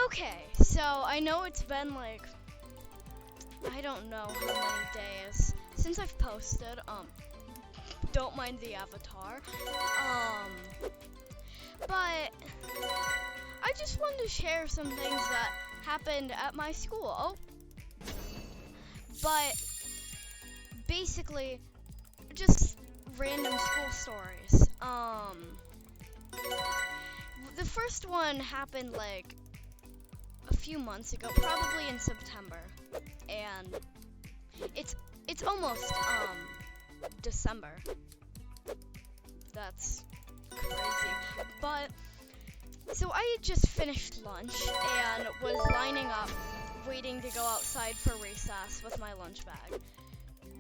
Okay, so I know it's been like, I don't know how many days since I've posted. Don't mind the avatar. But I just wanted to share some things that happened at my school. But basically, just random school stories. The first one happened like a few months ago, probably in September, and it's almost December. That's crazy. But so I had just finished lunch and was lining up, waiting to go outside for recess with my lunch bag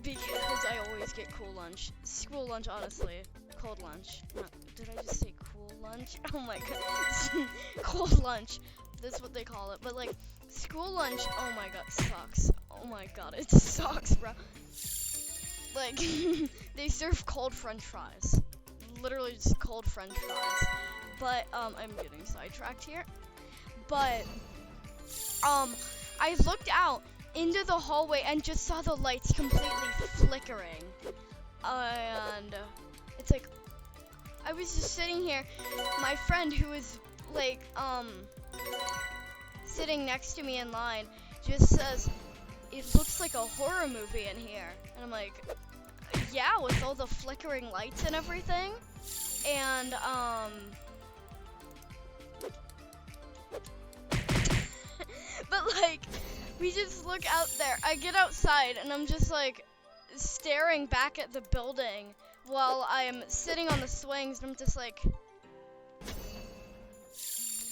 because I always get cool lunch. School lunch, honestly, cold lunch. Did I just say cool lunch? Oh my god, cold lunch. That's what they call it. But like school lunch, oh my god, sucks. Oh my god, it sucks, bro. Like they serve cold French fries. Literally just cold French fries. But I'm getting sidetracked here. But I looked out into the hallway and just saw the lights completely flickering. And it's like I was just sitting here. My friend who was like sitting next to me in line just says, "It looks like a horror movie in here." And I'm like, yeah, with all the flickering lights and everything. And but like we just look out there. I get outside and I'm just like staring back at the building while I'm sitting on the swings, and I'm just like,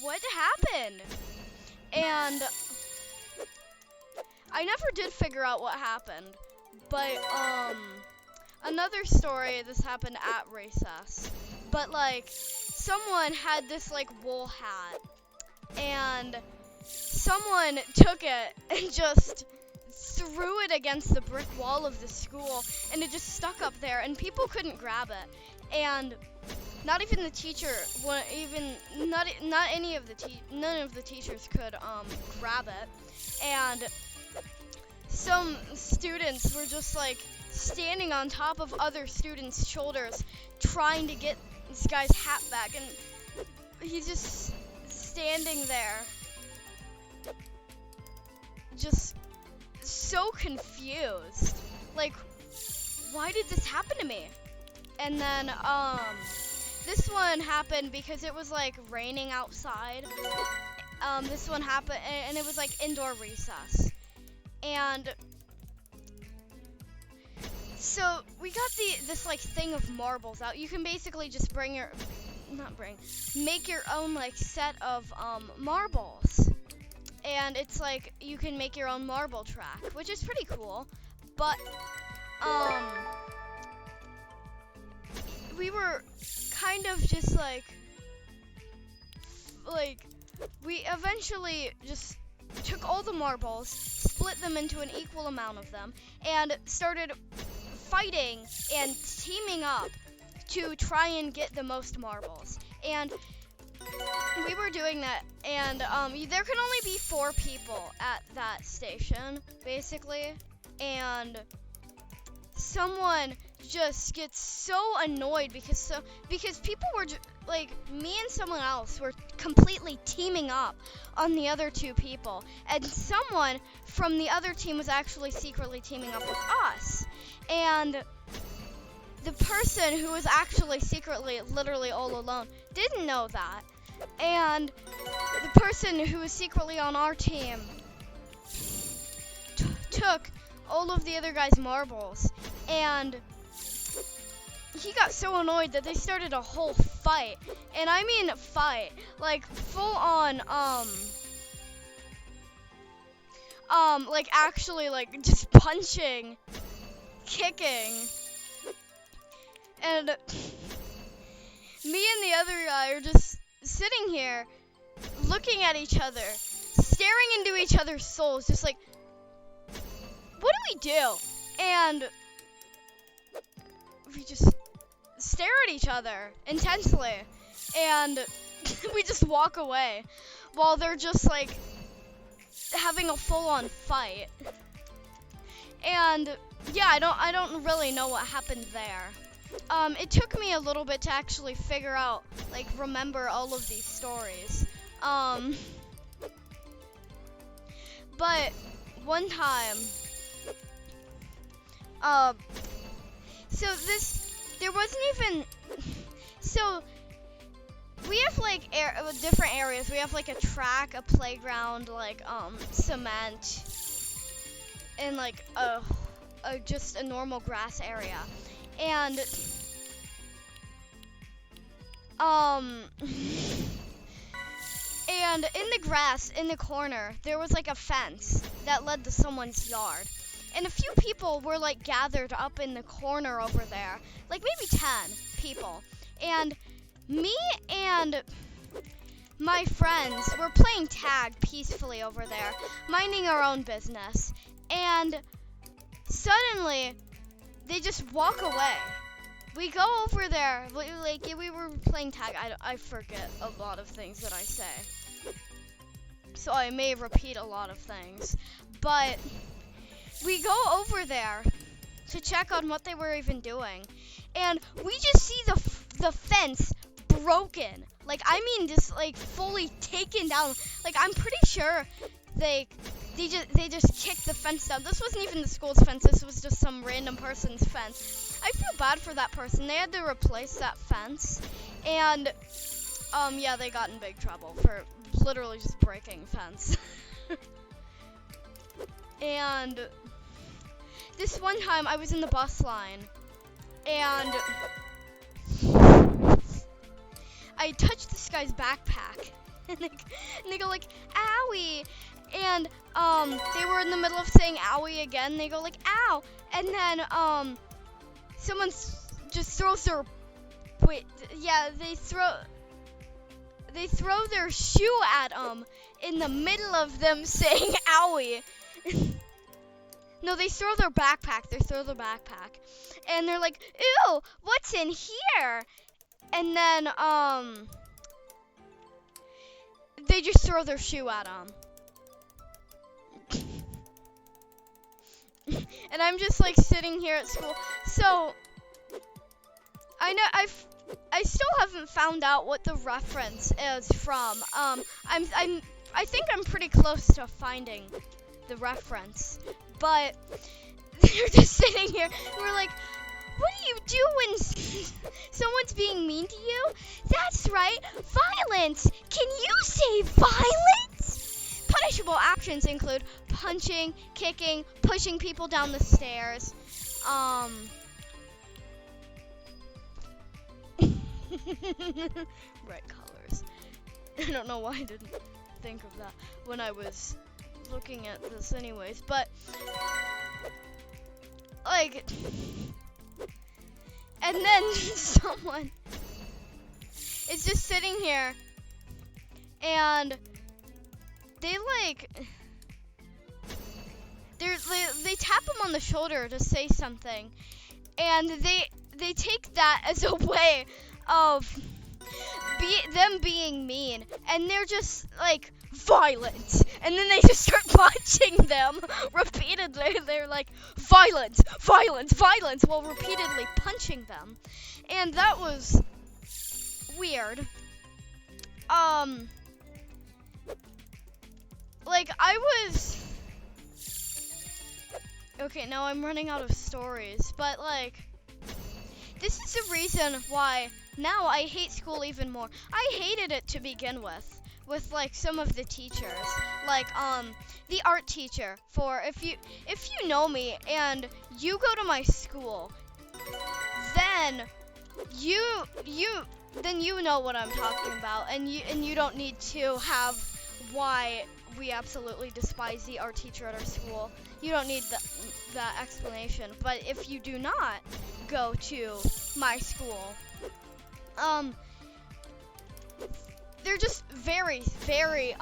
what happened? And I never did figure out what happened. But another story, this happened at recess. But like someone had this like wool hat, and someone took it and just threw it against the brick wall of the school, and it just stuck up there, and people couldn't grab it. And not even the teacher, none of the teachers could grab it. And some students were just like standing on top of other students' shoulders trying to get this guy's hat back, and he's just standing there just so confused, like, why did this happen to me? And then this one happened because it was like raining outside. This one happened and it was like indoor recess. And so we got this like thing of marbles out. You can basically just make your own like set of marbles. And it's like you can make your own marble track, which is pretty cool. But we were kind of just like we eventually just took all the marbles, split them into an equal amount of them, and started fighting and teaming up to try and get the most marbles. And we were doing that, and there can only be 4 people at that station, basically. And someone just gets so annoyed because people were like, me and someone else were completely teaming up on the other 2 people, and someone from the other team was actually secretly teaming up with us. And the person who was actually secretly, literally all alone, didn't know that. And the person who was secretly on our team took all of the other guys' marbles, and he got so annoyed that they started a whole fight. And I mean fight, like full on like actually like just punching, kicking. And me and the other guy are just sitting here looking at each other, staring into each other's souls, just like, what do we do? And we just stare at each other intensely. And we just walk away while they're just like having a full-on fight. And yeah, I don't really know what happened there. It took me a little bit to actually figure out, like, remember all of these stories. But one time, there wasn't even, so we have like different areas. We have like a track, a playground, like cement, and like just a normal grass area. And and in the grass in the corner there was like a fence that led to someone's yard. And a few people were like gathered up in the corner over there, like maybe 10 people. And me and my friends were playing tag peacefully over there, minding our own business. And suddenly, they just walk away. We go over there, we were playing tag. I forget a lot of things that I say, so I may repeat a lot of things. But we go over there to check on what they were even doing, and we just see the fence broken. Like, I mean, just like fully taken down. Like, I'm pretty sure they just kicked the fence down. This wasn't even the school's fence. This was just some random person's fence. I feel bad for that person. They had to replace that fence, and yeah, they got in big trouble for literally just breaking fence. And this one time, I was in the bus line, and I touched this guy's backpack, and they go like, "Owie!" And they were in the middle of saying "owie" again. They go like, "Ow!" And then someone just throws their they throw their shoe at them in the middle of them saying "owie." No, they throw their backpack. And they're like, "Ew, what's in here?" And then they just throw their shoe at them. And I'm just like sitting here at school. So I know I still haven't found out what the reference is from. I think I'm pretty close to finding the reference. But they're just sitting here. We're like, "What do you do when someone's being mean to you?" "That's right, violence. Can you say violence?" Punishable actions include punching, kicking, pushing people down the stairs. Red colors. I don't know why I didn't think of that when I was looking at this anyways, but like, and then someone is just sitting here and they like they tap him on the shoulder to say something, and they take that as a way of them being mean, and they're just like, "Violence," and then they just start punching them repeatedly. They're like, "Violence, violence, violence," while repeatedly punching them. And that was weird. Like, I was okay, now I'm running out of stories, but like, this is the reason why now I hate school even more. I hated it to begin with like some of the teachers, like the art teacher. For if you know me and you go to my school, then you know what I'm talking about, and you don't need to have why we absolutely despise the art teacher at our school. You don't need that explanation. But if you do not go to my school, they're just very, very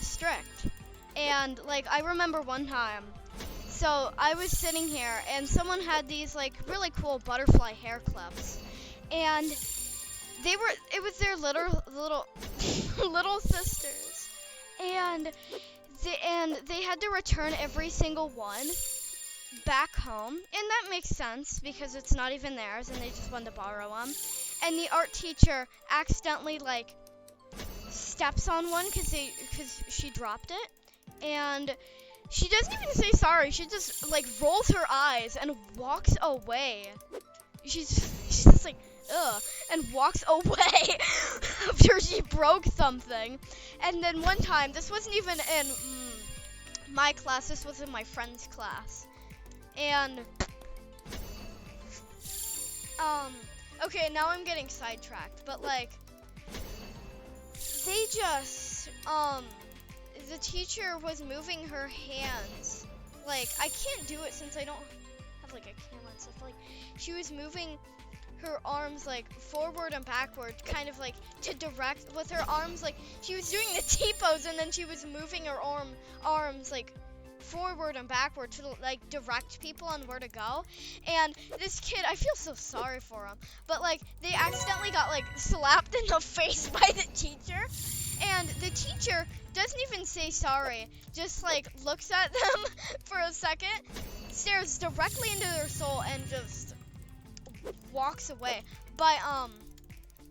strict. And like, I remember one time, so I was sitting here and someone had these like really cool butterfly hair clips, and it was their little little sisters, and they had to return every single one back home, and that makes sense because it's not even theirs and they just wanted to borrow them. And the art teacher accidentally like steps on one because she dropped it, and she doesn't even say sorry. She just like rolls her eyes and walks away. She's just like ugh, and walks away after she broke something. And then one time, this wasn't even in my class. This was in my friend's class. And okay, now I'm getting sidetracked, but like they just the teacher was moving her hands. Like I can't do it since I don't have like a camera and stuff. Like she was moving her arms like forward and backward, kind of like to direct with her arms. Like she was doing the T-pose, and then she was moving her arms like forward and backward to like direct people on where to go. And this kid, I feel so sorry for him, but like they accidentally got like slapped in the face by the teacher, and the teacher doesn't even say sorry, just like looks at them for a second, stares directly into their soul, and just walks away. But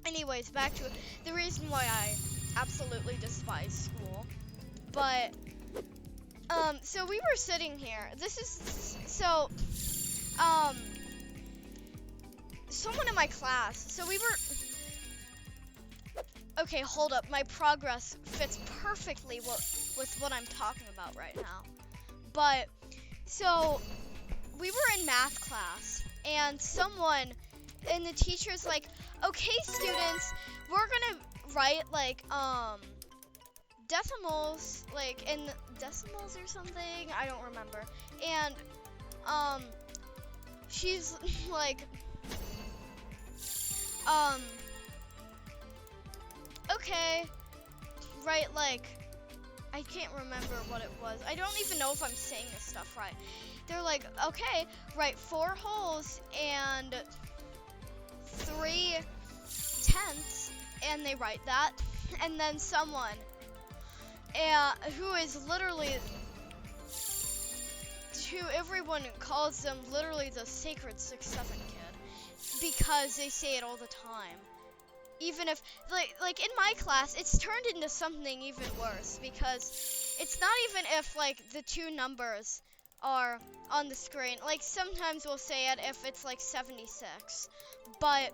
anyways, back to the reason why I absolutely despise school. But so we were sitting here. This is so someone in my class. So we were okay, hold up. My progress fits perfectly with what I'm talking about right now. But so we were in math class, and the teacher's like, okay, students, we're gonna write like decimals, like in decimals or something, I don't remember. And she's like, okay, right, like I can't remember what it was. I don't even know if I'm saying this stuff right. They're like, okay, write 4 holes and 3 tenths, and they write that. And then someone who is literally, who everyone calls them literally the sacred 6'7" kid, because they say it all the time. Even if, like in my class, it's turned into something even worse, because it's not even if like the 2 numbers are on the screen. Like sometimes we'll say it if it's like 76, but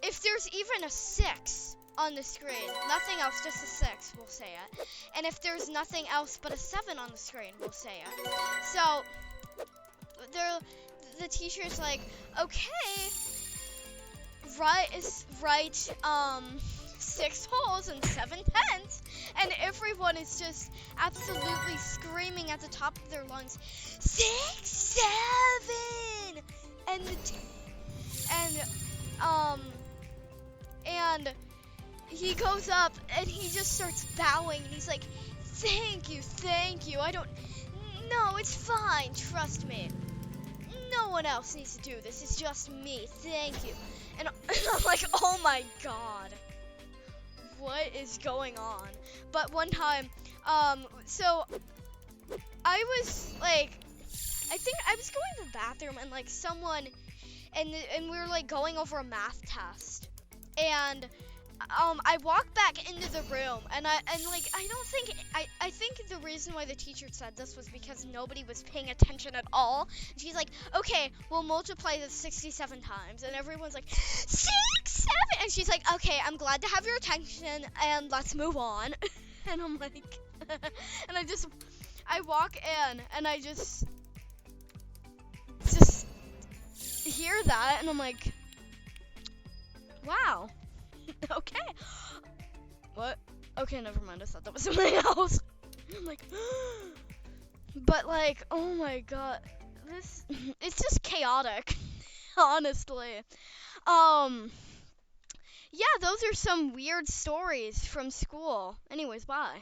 if there's even a 6 on the screen, nothing else, just a 6, we'll say it. And if there's nothing else but a 7 on the screen, we'll say it. So the teacher's like, okay, write 6 holes and 7 tenths, and everyone is just absolutely screaming at the top of their lungs, 6, 7, and he goes up and he just starts bowing, and he's like, thank you, no, it's fine, trust me. No one else needs to do this. It's just me. Thank you. And I'm like, oh my god. What is going on? But one time, so I was like, I think I was going to the bathroom, and like someone, and we were like going over a math test. And I walked back into the room, and I think the reason why the teacher said this was because nobody was paying attention at all. She's like, okay, we'll multiply this 67 times, and everyone's like, 6, 7, and she's like, okay, I'm glad to have your attention, and let's move on. And I'm like, and I walk in, and I just hear that, and I'm like, wow. Okay. What? Okay, never mind. I thought that was something else. I'm like, but like, oh my god, it's just chaotic, honestly. Yeah, those are some weird stories from school. Anyways, bye.